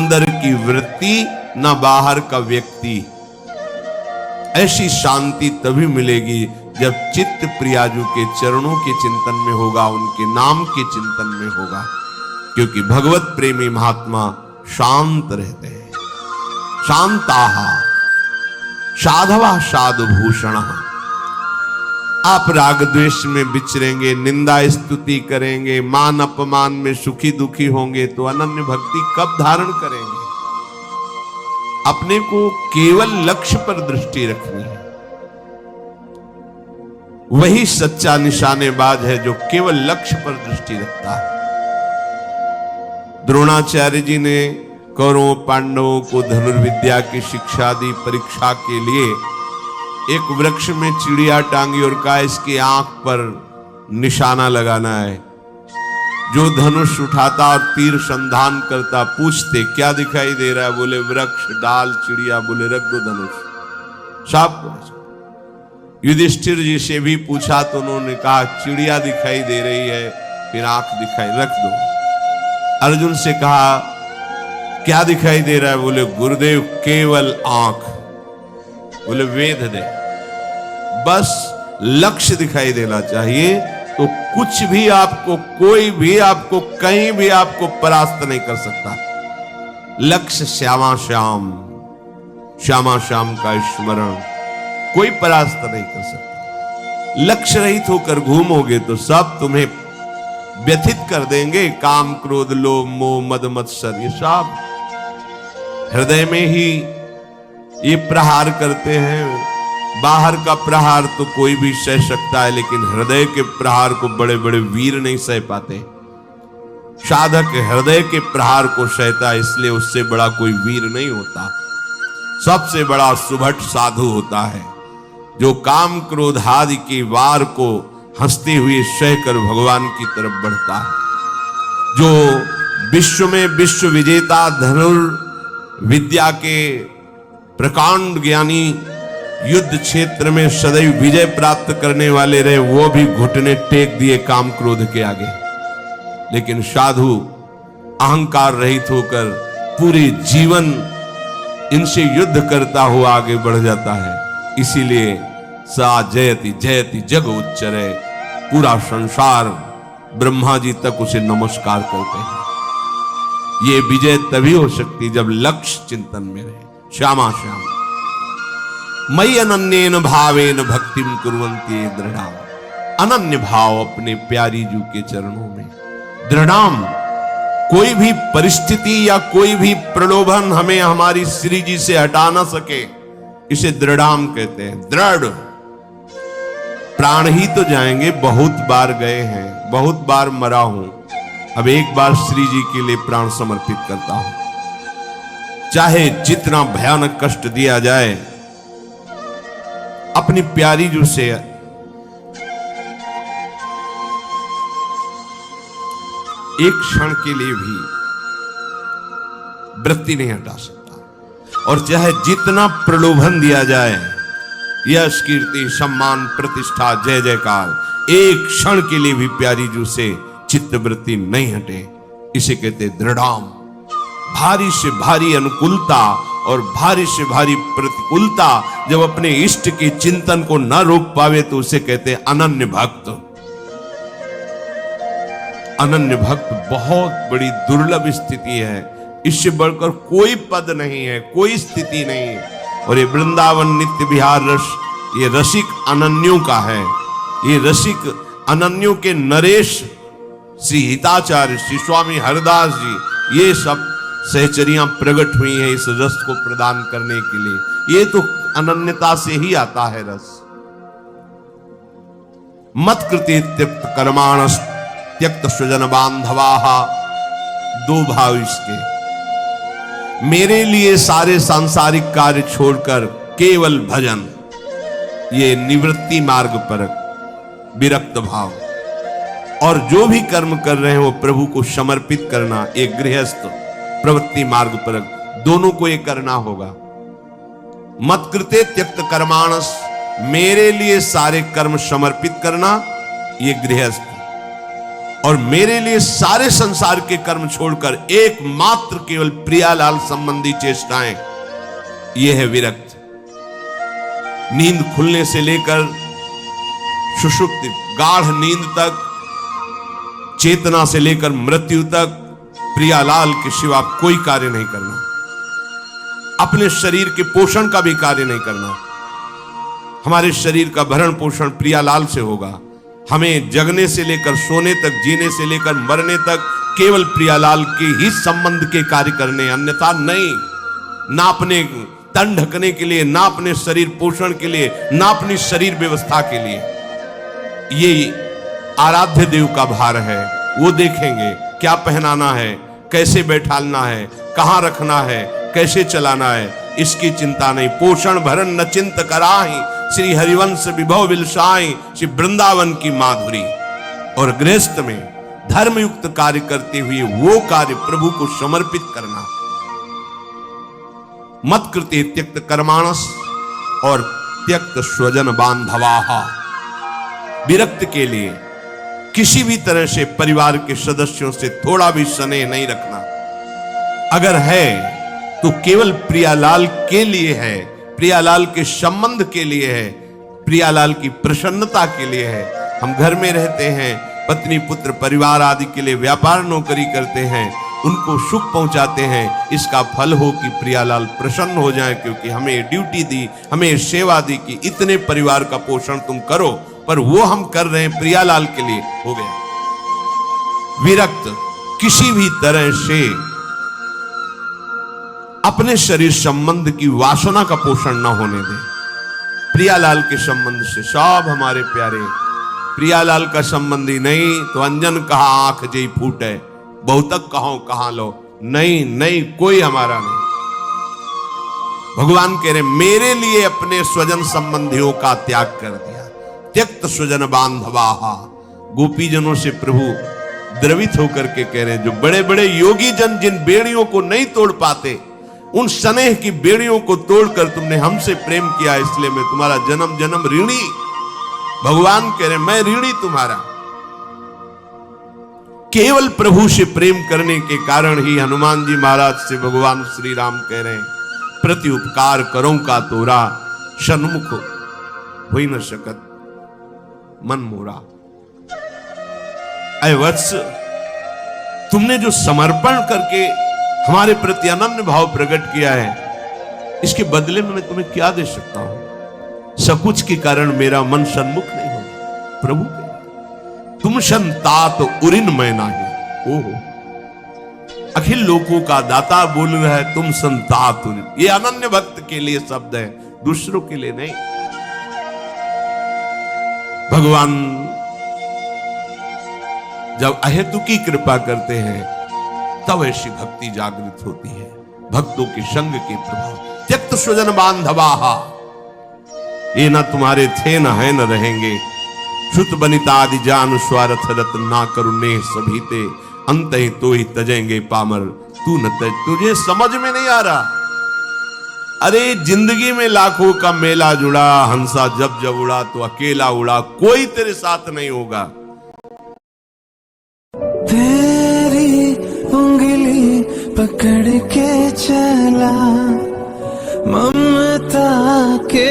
अंदर की वृत्ति न बाहर का व्यक्ति। ऐसी शांति तभी मिलेगी जब चित्त प्रियाजू के चरणों के चिंतन में होगा, उनके नाम के चिंतन में होगा। क्योंकि भगवत प्रेमी महात्मा शांत रहते हैं। शांताः साधवा साधुभूषण। आप राग द्वेष में विचरेंगे, निंदा स्तुति करेंगे, मान अपमान में सुखी दुखी होंगे तो अनन्य भक्ति कब धारण करेंगे? अपने को केवल लक्ष्य पर दृष्टि रखनी है। वही सच्चा निशानेबाज है जो केवल लक्ष्य पर दृष्टि रखता है। द्रोणाचार्य जी ने कौरवों पांडवों को धनुर्विद्या की शिक्षा दी। परीक्षा के लिए एक वृक्ष में चिड़िया टांगी और कहा इसकी आंख पर निशाना लगाना है। जो धनुष उठाता और तीर संधान करता, पूछते क्या दिखाई दे रहा है? बोले वृक्ष, डाल, चिड़िया। बोले रख दो धनुष। सब युधिष्ठिर जी से भी पूछा तो उन्होंने कहा चिड़िया दिखाई दे रही है, फिर आंख दिखाई, रख दो। अर्जुन से कहा क्या दिखाई दे रहा है? बोले गुरुदेव केवल आंख। बोले वेद दे, बस लक्ष्य दिखाई देना चाहिए तो कुछ भी आपको, कोई भी आपको, कहीं भी आपको परास्त नहीं कर सकता। लक्ष्य श्यामा श्याम, श्यामा श्याम का स्मरण कोई परास्त नहीं कर सकता। लक्ष्य रहित होकर घूमोगे तो सब तुम्हें व्यथित कर देंगे। काम क्रोध लोभ मोह मद मत्सर, ये सब हृदय में ही ये प्रहार करते हैं। बाहर का प्रहार तो कोई भी सह सकता है, लेकिन हृदय के प्रहार को बड़े बड़े वीर नहीं सह पाते। साधक हृदय के प्रहार को सहता है, इसलिए उससे बड़ा कोई वीर नहीं होता। सबसे बड़ा सुभट साधु होता है जो काम क्रोध आदि के वार को हंसते हुए सहकर भगवान की तरफ बढ़ता है। जो विश्व में विश्व विजेता धनुर्विद्या के प्रकांड ज्ञानी, युद्ध क्षेत्र में सदैव विजय प्राप्त करने वाले रहे, वो भी घुटने टेक दिए काम क्रोध के आगे। लेकिन साधु अहंकार रहित होकर पूरे जीवन इनसे युद्ध करता हुआ आगे बढ़ जाता है। इसीलिए सा जयति जयति जग उच्चरे, पूरा संसार ब्रह्मा जी तक उसे नमस्कार करते हैं। ये विजय तभी हो सकती जब लक्ष्य चिंतन में रहे। श्यामा श्याम मयि अनन्येन भावेन भक्तिम कुर्वन्ति दृढ़ाम। अनन्य भाव अपने प्यारी जू के चरणों में दृढ़ाम। कोई भी परिस्थिति या कोई भी प्रलोभन हमें हमारी श्री जी से हटा ना सके, इसे दृढ़ाम कहते हैं। दृढ़। प्राण ही तो जाएंगे, बहुत बार गए हैं, बहुत बार मरा हूं, अब एक बार श्री जी के लिए प्राण समर्पित करता हूं। चाहे जितना भयानक कष्ट दिया जाए, अपनी प्यारी जू से एक क्षण के लिए भी वृत्ति नहीं हटा सकता। और चाहे जितना प्रलोभन दिया जाए, यश कीर्ति सम्मान प्रतिष्ठा जय जयकार, एक क्षण के लिए भी प्यारी जू से चित्त वृत्ति नहीं हटे, इसे कहते दृढ़ाम। भारी से भारी अनुकूलता और भारी से भारी प्रतिकूलता जब अपने इष्ट के चिंतन को न रोक पावे तो उसे कहते अनन्य भक्त। अनन्य भक्त बहुत बड़ी दुर्लभ स्थिति है। इससे बढ़कर कोई पद नहीं है, कोई स्थिति नहीं है। और ये वृंदावन नित्य विहार रस, ये रसिक अनन्यों का है। ये रसिक अनन्यों के नरेश श्री हिताचार्य, श्री स्वामी हरदास जी, ये सब सहचरियां प्रकट हुई हैं इस रस को प्रदान करने के लिए। ये तो अनन्यता से ही आता है रस। मत कृते त्यक्त कर्माणस त्यक्त स्वजन बांधवाः, दो भाव इसके। मेरे लिए सारे सांसारिक कार्य छोड़कर केवल भजन, ये निवृत्ति मार्ग पर विरक्त भाव। और जो भी कर्म कर रहे हैं वो प्रभु को समर्पित करना, एक गृहस्थ प्रवृत्ति मार्ग पर, दोनों को ये करना होगा। मत कृते त्यक्त कर्माणस, मेरे लिए सारे कर्म समर्पित करना, ये गृहस्थ। और मेरे लिए सारे संसार के कर्म छोड़कर एकमात्र केवल प्रियालाल संबंधी चेष्टाएं, यह है विरक्त। नींद खुलने से लेकर सुषुप्ति गाढ़ नींद तक, चेतना से लेकर मृत्यु तक प्रियालाल के सिवा कोई कार्य नहीं करना। अपने शरीर के पोषण का भी कार्य नहीं करना। हमारे शरीर का भरण पोषण प्रियालाल से होगा। हमें जगने से लेकर सोने तक, जीने से लेकर मरने तक केवल प्रियालाल के ही संबंध के कार्य करने, अन्यथा नहीं। ना अपने तन ढकने के लिए, ना अपने शरीर पोषण के लिए, ना अपनी शरीर व्यवस्था के लिए। ये आराध्य देव का भार है। वो देखेंगे क्या पहनाना है, कैसे बैठालना है, कहां रखना है, कैसे चलाना है, इसकी चिंता नहीं। पोषण भरण न चिंत कराही, श्री हरिवंश विभव विलसाई, श्री वृंदावन की माधुरी। और गृहस्थ में धर्मयुक्त कार्य करते हुए वो कार्य प्रभु को समर्पित करना। मत कृते त्यक्त कर्माणस और त्यक्त स्वजन बांधवाहा। विरक्त के लिए किसी भी तरह से परिवार के सदस्यों से थोड़ा भी स्नेह नहीं रखना। अगर है तो केवल प्रियालाल के लिए है, प्रियालाल के संबंध के लिए है, प्रियालाल की प्रसन्नता के लिए है। हम घर में रहते हैं, पत्नी पुत्र परिवार आदि के लिए व्यापार नौकरी करते हैं, उनको सुख पहुंचाते हैं। इसका फल हो कि प्रियालाल प्रसन्न हो जाए, क्योंकि हमें ड्यूटी दी, हमें सेवा दी कि इतने परिवार का पोषण तुम करो, पर वो हम कर रहे हैं प्रियालाल के लिए, हो गया। विरक्त किसी भी तरह से अपने शरीर संबंध की वासना का पोषण न होने दे। प्रियालाल के संबंध से सब हमारे प्यारे। प्रियालाल का संबंधी नहीं तो अंजन कहा आंख जई फूटे, बहुतक कहो कहां लो। नहीं नहीं, कोई हमारा नहीं। भगवान कह रहे मेरे लिए अपने स्वजन संबंधियों का त्याग कर दिया। त्यक्त स्वजन बांधवाहा। गोपीजनों से प्रभु द्रवित होकर के कह रहे हैं, जो बड़े बड़े योगी जन जिन बेड़ियों को नहीं तोड़ पाते, उन स्नेह की बेड़ियों को तोड़कर तुमने हमसे प्रेम किया, इसलिए मैं तुम्हारा जन्म जन्म ऋणी। भगवान कह रहे मैं ऋणी तुम्हारा। केवल प्रभु से प्रेम करने के कारण ही हनुमान जी महाराज से भगवान श्री राम कह रहे हैं, प्रति उपकार करो का तोरा, सन्मुख हो न सकत मन मोरा। ऐ वत्स, तुमने जो समर्पण करके हमारे प्रति अनन्य भाव प्रकट किया है, इसके बदले में मैं तुम्हें क्या दे सकता हूं। सकुच के कारण मेरा मन सन्मुख नहीं होगा। प्रभु के तुम संतात उरिन मैं नाही। ओहो, अखिल लोकों का दाता बोल रहा है, तुम संतात उरिन। ये अनन्य भक्त के लिए शब्द है, दूसरों के लिए नहीं। भगवान जब अहेतुकी कृपा करते हैं तब ऐसी भक्ति जागृत होती है, भक्तों के संग के प्रभाव। त्यक्त स्वजन बांधवाहा, ये न तुम्हारे थे न है न रहेंगे। श्रुत बनिता आदि जान स्वार्थ रत ना करुणे सभी ते, अंत ही तो ही तजेंगे पामर तू न तज। तुझे समझ में नहीं आ रहा। अरे जिंदगी में लाखों का मेला जुड़ा, हंसा जब जब उड़ा तो अकेला उड़ा, कोई तेरे साथ नहीं होगा। तेरी उंगली पकड़ के चला, ममता के